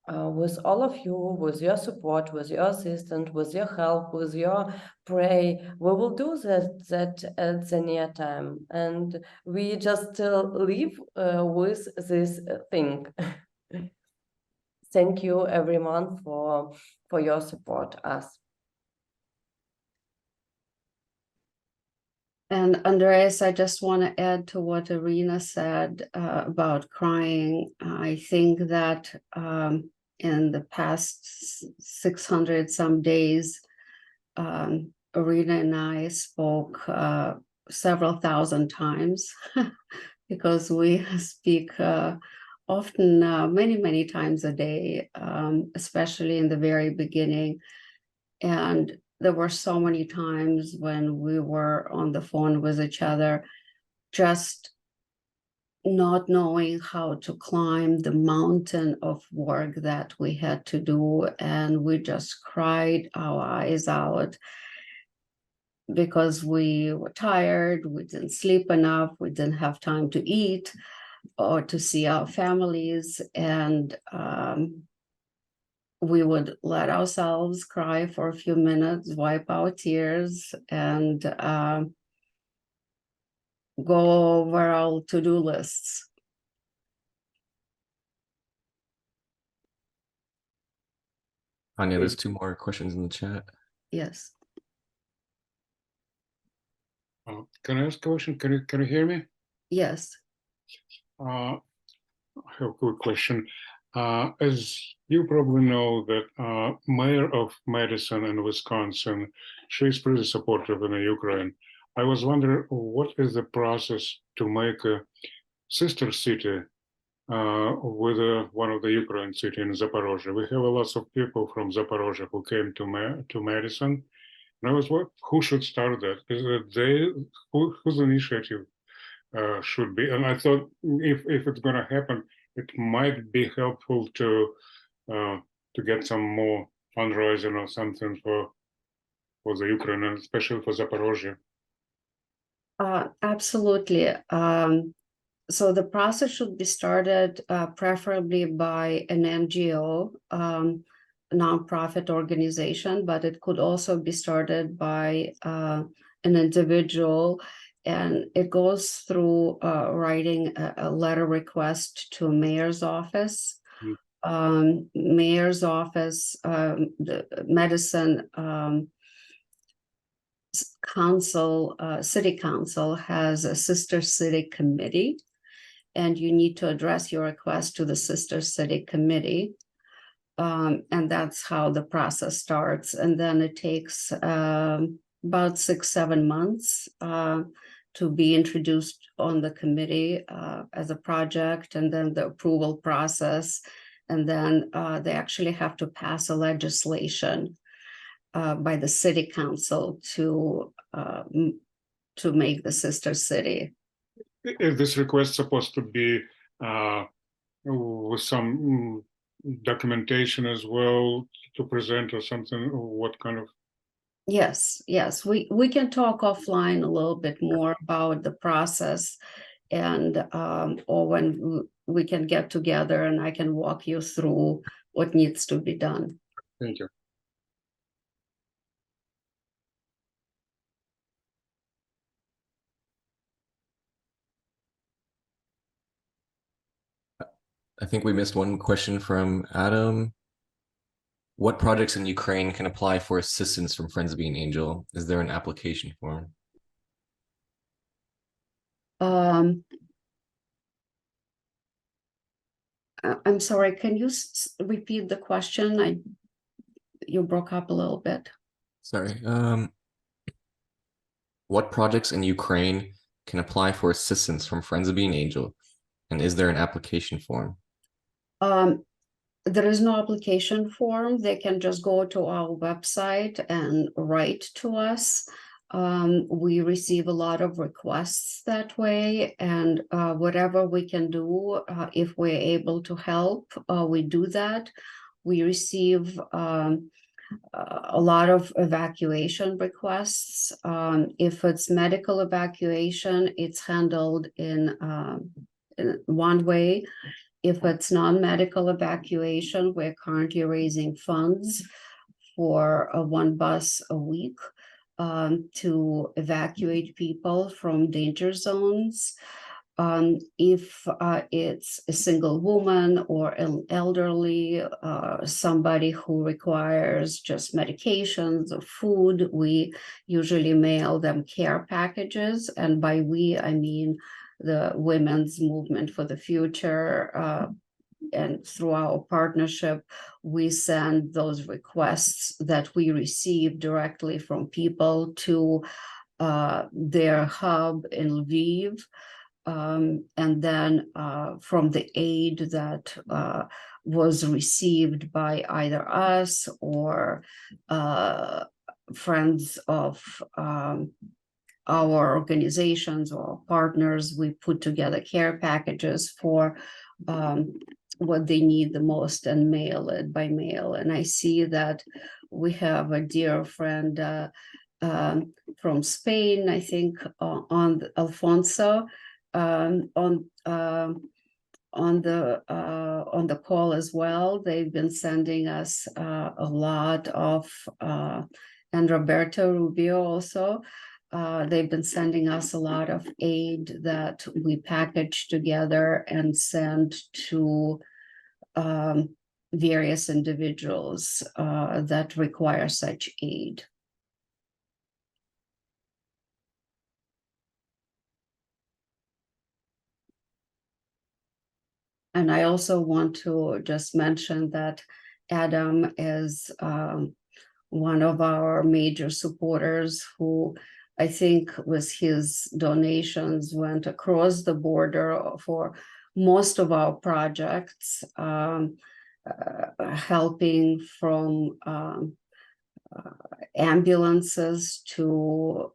with all of you, with your support, with your assistance, with your help, with your pray, we will do that at the near time. And we just live with this thing. Thank you, everyone, for your support us. And Andreas, I just want to add to what Irina said about crying. I think that in the past 600 some days, Irina and I spoke several thousand times because we speak often many times a day, especially in the very beginning. And there were so many times when we were on the phone with each other, just not knowing how to climb the mountain of work that we had to do. And we just cried our eyes out because we were tired, we didn't sleep enough, we didn't have time to eat or to see our families. And we would let ourselves cry for a few minutes, wipe our tears, and go over our to-do lists. Anya, there's 2 more questions in the chat. Yes. Can I ask a question? Can you hear me? Yes. I have a quick question. As you probably know, that mayor of Madison in Wisconsin, she's pretty supportive in the Ukraine. I was wondering, what is the process to make a sister city with one of the Ukraine city in Zaporozhye? We have a lot of people from Zaporozhye who came to Madison. And I was who should start that? Is it they? Whose initiative should be? And I thought if it's going to happen, it might be helpful to get some more fundraising or something for the Ukraine, and especially for Zaporozhye. Absolutely. So the process should be started preferably by an NGO, nonprofit organization, but it could also be started by an individual, and it goes through writing a letter request to a mayor's office. Mayor's office, the Madison council, city council has a sister city committee, and you need to address your request to the sister city committee. And that's how the process starts. And then it takes about 6-7 months to be introduced on the committee as a project, and then the approval process. And then they actually have to pass a legislation by the city council to make the sister city. Is this request supposed to be with some documentation as well to present or something? What kind of? Yes, we can talk offline a little bit more about the process, and or when we can get together and I can walk you through what needs to be done. Thank you. I think we missed one question from Adam. What projects in Ukraine can apply for assistance from Friends of Being Angel? Is there an application form? I'm sorry, can you repeat the question? You broke up a little bit. Sorry. What projects in Ukraine can apply for assistance from Friends of Being Angel? And is there an application form? There is no application form. They can just go to our website and write to us. We receive a lot of requests that way, and whatever we can do, if we're able to help, we do that. We receive a lot of evacuation requests. If it's medical evacuation, it's handled in one way. If it's non-medical evacuation, we're currently raising funds for 1 bus a week to evacuate people from danger zones. If it's a single woman or an elderly, somebody who requires just medications or food, we usually mail them care packages. And by we, I mean the Women's Movement for the Future, and through our partnership, we send those requests that we receive directly from people to their hub in Lviv, and then from the aid that was received by either us or friends of our organizations or partners, we put together care packages for what they need the most and mail it by mail. And I see that we have a dear friend from Spain, I think, on Alfonso, on the call as well. They've been sending us a lot of, and Roberto Rubio also, They've been sending us a lot of aid that we package together and send to various individuals that require such aid. And I also want to just mention that Adam is one of our major supporters who I think with his donations went across the border for most of our projects, helping from ambulances to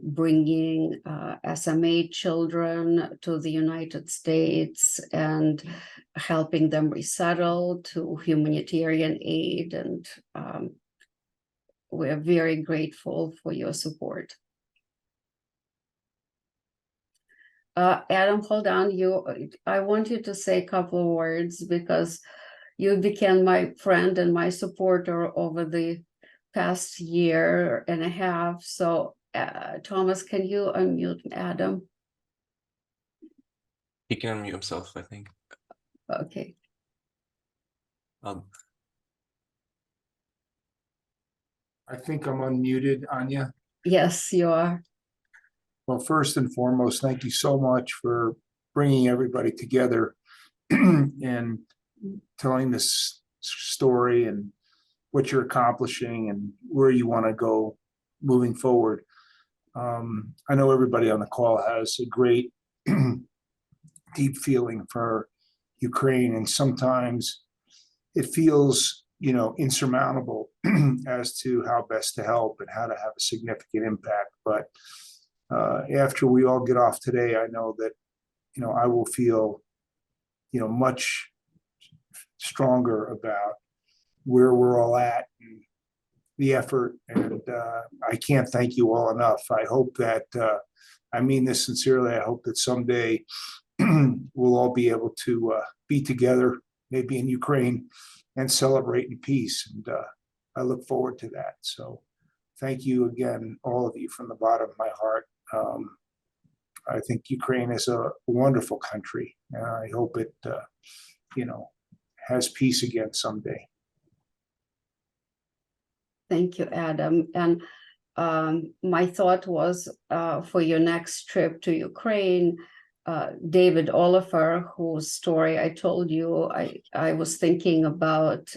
bringing SMA children to the United States and helping them resettle, to humanitarian aid. And we're very grateful for your support. Adam, hold on. I want you to say a couple of words because you became my friend and my supporter over the past year and a half. So, Thomas, can you unmute Adam? He can unmute himself, I think. Okay. I think I'm unmuted, Anya. Yes, you are. Well, first and foremost, thank you so much for bringing everybody together and telling this story and what you're accomplishing and where you want to go moving forward. I know everybody on the call has a great deep feeling for Ukraine, and sometimes it feels, insurmountable as to how best to help and how to have a significant impact. But after we all get off today, I know that, I will feel, much stronger about where we're all at and the effort. And I can't thank you all enough. I hope that, I mean this sincerely, I hope that someday we'll all be able to be together, maybe in Ukraine, and celebrate in peace. And I look forward to that. So thank you again, all of you, from the bottom of my heart. I think Ukraine is a wonderful country, and I hope it, has peace again someday. Thank you, Adam. And my thought was for your next trip to Ukraine, David Oliver, whose story I told you, I was thinking about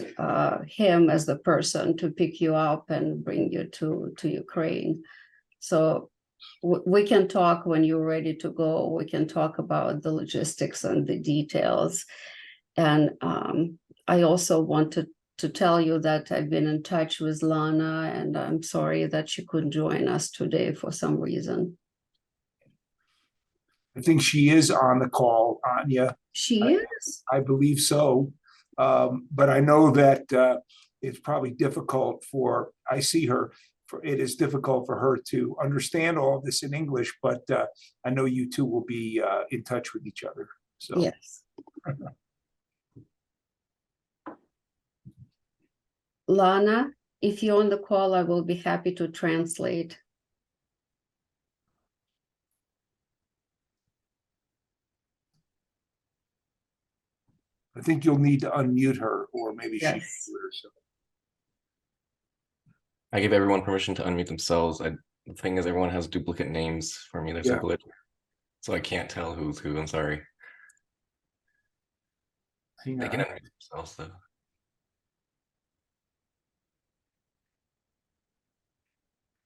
him as the person to pick you up and bring you to Ukraine. So we can talk when you're ready to go. We can talk about the logistics and the details. And I also wanted to tell you that I've been in touch with Lana, and I'm sorry that she couldn't join us today for some reason. I think she is on the call, Anya. She is? I believe so. But I know that it's probably difficult I see her, it is difficult for her to understand all of this in English, but I know you two will be in touch with each other. So. Yes. Lana, if you're on the call, I will be happy to translate. I think you'll need to unmute her, or maybe Yes. she can do it herself. I give everyone permission to unmute themselves. The thing is, everyone has duplicate names for me. There's a glitch, so I can't tell who's who. I'm sorry. They can unmute themselves, though.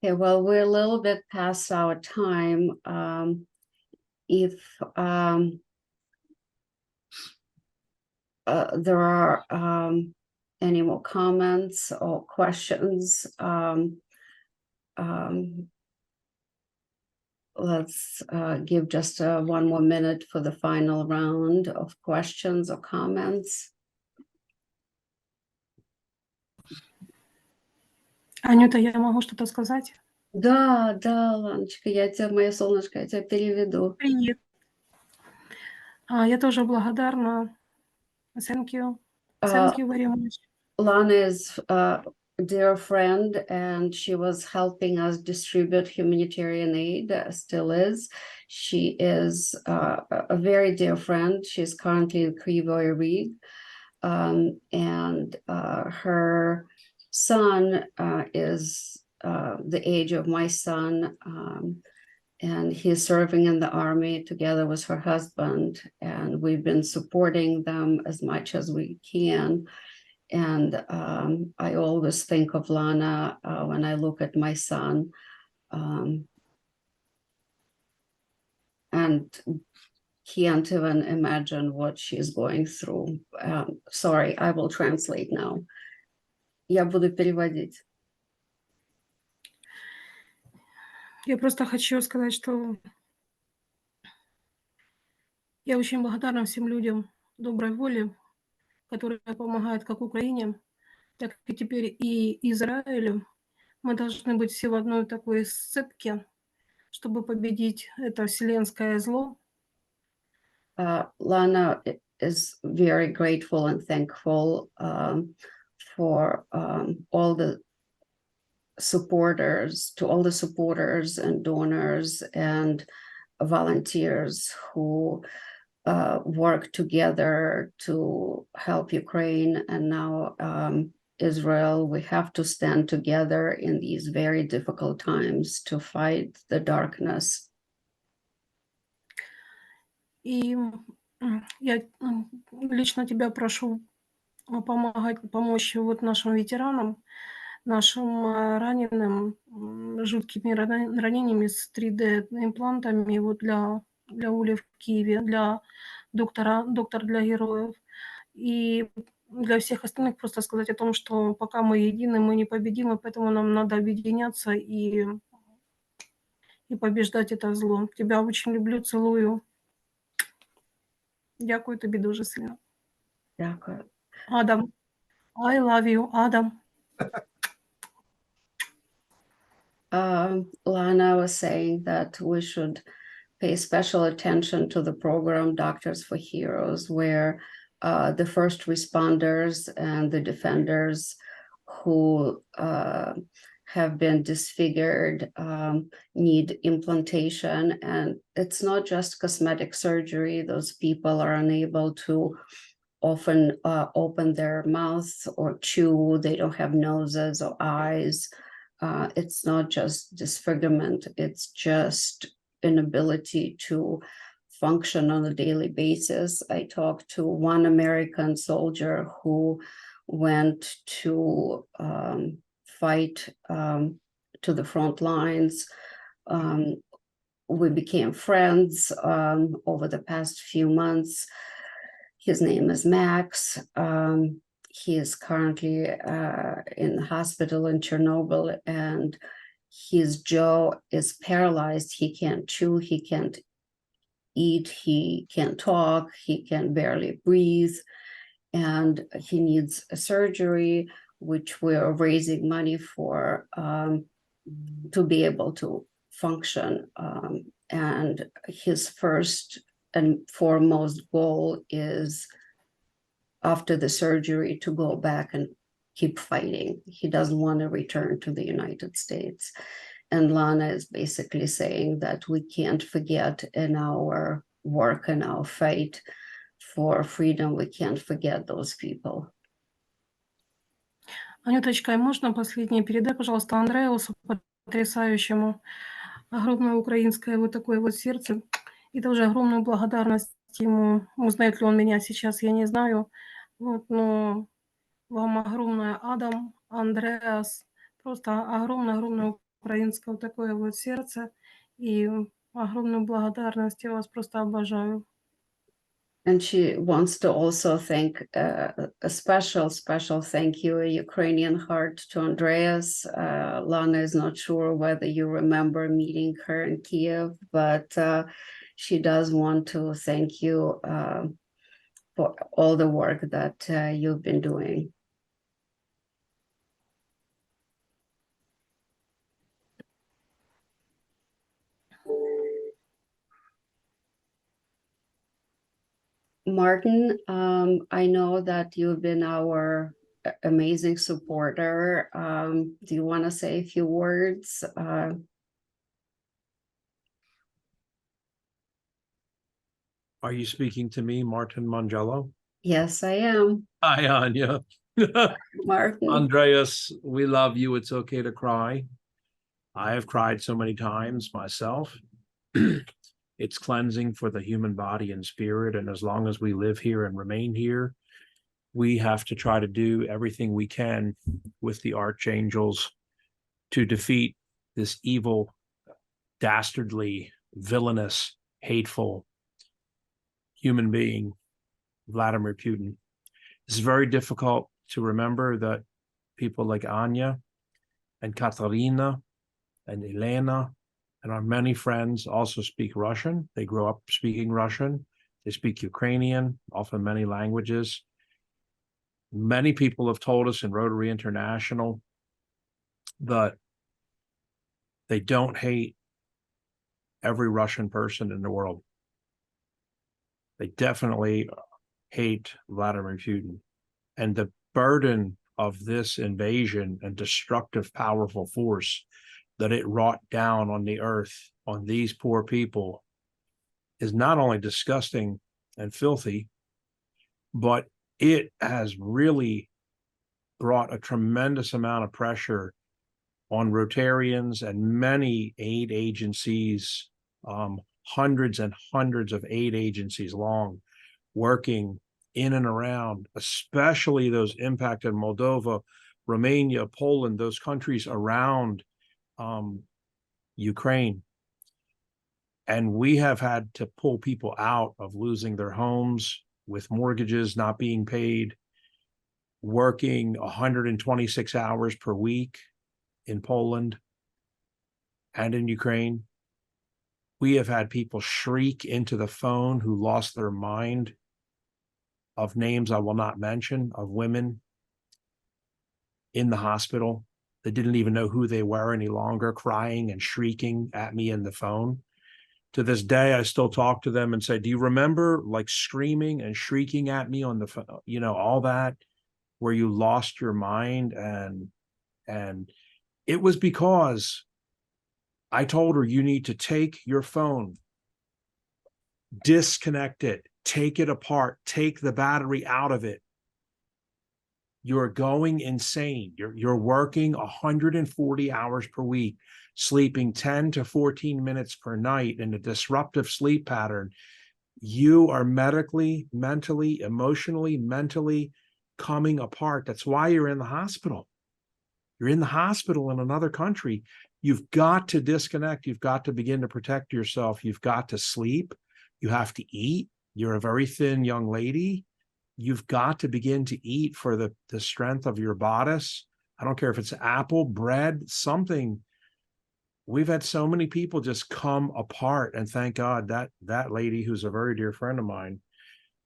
Okay, well, we're a little bit past our time. If there are any more comments or questions, let's give just one more minute for the final round of questions or comments. Анюта, я могу что-то сказать? Да, Ланочка, мое солнышко, я тебя переведу. Привет. Я тоже благодарна. Thank you. Thank you very much. Lana is dear friend, and she was helping us distribute humanitarian aid, still is. She is a very dear friend. She's currently in Kyiv, and her son is the age of my son, and he's serving in the army together with her husband, and we've been supporting them as much as we can. And I always think of Lana when I look at my son, and can't even imagine what she's going through. Sorry, I will translate now. Я буду переводить. Я просто хочу сказать, что я очень благодарна всем людям доброй воли, которые помогают как Украине, так и теперь и Израилю. Мы должны быть все в одной такой сцепке, чтобы победить это вселенское зло. Lana is very grateful and thankful for all the supporters, to all the supporters and donors and volunteers who work together to help Ukraine and now Israel. We have to stand together in these very difficult times to fight the darkness. И я лично тебя прошу помочь вот нашим ветеранам, нашим раненым жуткими ранениями с 3D-имплантами вот для Ули в Киеве, доктор для героев. И для всех остальных просто сказать о том, что пока мы едины, мы непобедимы, поэтому нам надо объединяться и побеждать это зло. Тебя очень люблю, целую. Дякую тобі дуже сильно. Дякую. Адам, I love you, Адам. Lana was saying that we should pay special attention to the program Doctors for Heroes, where the first responders and the defenders who have been disfigured need implantation. And it's not just cosmetic surgery. Those people are unable to often open their mouths or chew. They don't have noses or eyes. It's not just disfigurement, it's just inability to function on a daily basis. I talked to one American soldier who went to fight to the front lines. We became friends over the past few months. His name is Max. He is currently in the hospital in Chernobyl, and his jaw is paralyzed. He can't chew, he can't eat, he can't talk, he can barely breathe, and he needs a surgery, which we're raising money for to be able to function. And his first and foremost goal is, after the surgery, to go back and keep fighting. He doesn't want to return to the United States. And Lana is basically saying that we can't forget in our work and our fight for freedom, we can't forget those people. Анюточка, можно последнее? Передай, пожалуйста, Андреасу потрясающему огромное украинское вот такое вот сердце и тоже огромную благодарность ему. Узнает ли он меня сейчас, я не знаю. Вот, но вам огромное, Адам, Андреас, просто огромное украинское вот такое вот сердце и огромную благодарность. Я вас просто обожаю. And she wants to also thank a special thank you, a Ukrainian heart to Andreas. Lana is not sure whether you remember meeting her in Kyiv, but she does want to thank you for all the work that you've been doing. Martin, I know that you've been our amazing supporter. Do you want to say a few words? Are you speaking to me, Martin Mangello? Yes, I am. Hi, Anya. Martin. Andreas, we love you. It's okay to cry. I have cried so many times myself. It's cleansing for the human body and spirit. And as long as we live here and remain here, we have to try to do everything we can with the archangels to defeat this evil, dastardly, villainous, hateful human being, Vladimir Putin. It's very difficult to remember that people like Anya and Katarina and Elena and our many friends also speak Russian. They grow up speaking Russian. They speak Ukrainian, often many languages. Many people have told us in Rotary International that they don't hate every Russian person in the world. They definitely hate Vladimir Putin. And the burden of this invasion and destructive, powerful force that it wrought down on the earth, on these poor people, is not only disgusting and filthy, but it has really brought a tremendous amount of pressure on Rotarians and many aid agencies, hundreds and hundreds of aid agencies long, working in and around, especially those impacted Moldova, Romania, Poland, those countries around Ukraine. And we have had to pull people out of losing their homes, with mortgages not being paid, working 126 hours per week in Poland and in Ukraine. We have had people shriek into the phone who lost their mind, of names I will not mention, of women in the hospital that didn't even know who they were any longer, crying and shrieking at me in the phone. To this day, I still talk to them and say, do you remember like screaming and shrieking at me on the phone, you know, all that, where you lost your mind? And it was because I told her, you need to take your phone, disconnect it, take it apart, take the battery out of it. You're going insane. You're working 140 hours per week, sleeping 10 to 14 minutes per night in a disruptive sleep pattern. You are medically, mentally, emotionally, mentally coming apart. That's why you're in the hospital. You're in the hospital in another country. You've got to disconnect. You've got to begin to protect yourself. You've got to sleep. You have to eat. You're a very thin young lady. You've got to begin to eat for the strength of your bodice. I don't care if it's apple, bread, something. We've had so many people just come apart, and thank God that lady, who's a very dear friend of mine,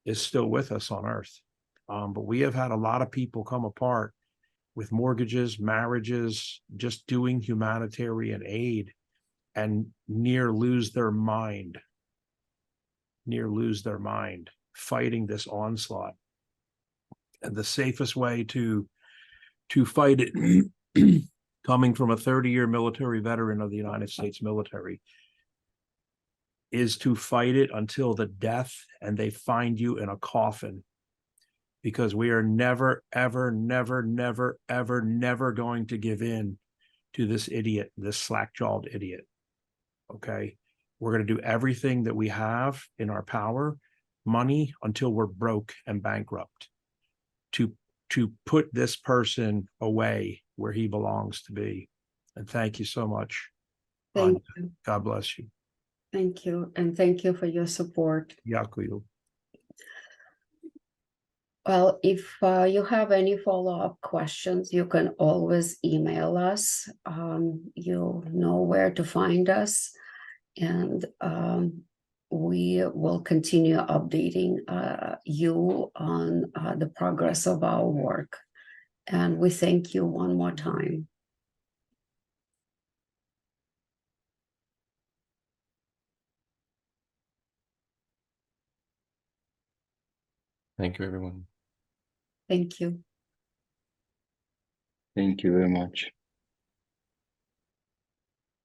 is still with us on earth. But we have had a lot of people come apart with mortgages, marriages, just doing humanitarian aid, and near lose their mind, fighting this onslaught. And the safest way to fight it, coming from a 30-year military veteran of the United States military, is to fight it until the death and they find you in a coffin. Because we are never, ever, never, never, ever, never going to give in to this idiot, this slack-jawed idiot. Okay? We're going to do everything that we have in our power, money, until we're broke and bankrupt, to put this person away where he belongs to be. And thank you so much. Thank you. God bless you. Thank you. And thank you for your support. Дякую. Well, if you have any follow-up questions, you can always email us. You know where to find us. And we will continue updating you on the progress of our work. And we thank you one more time. Thank you, everyone. Thank you. Thank you very much.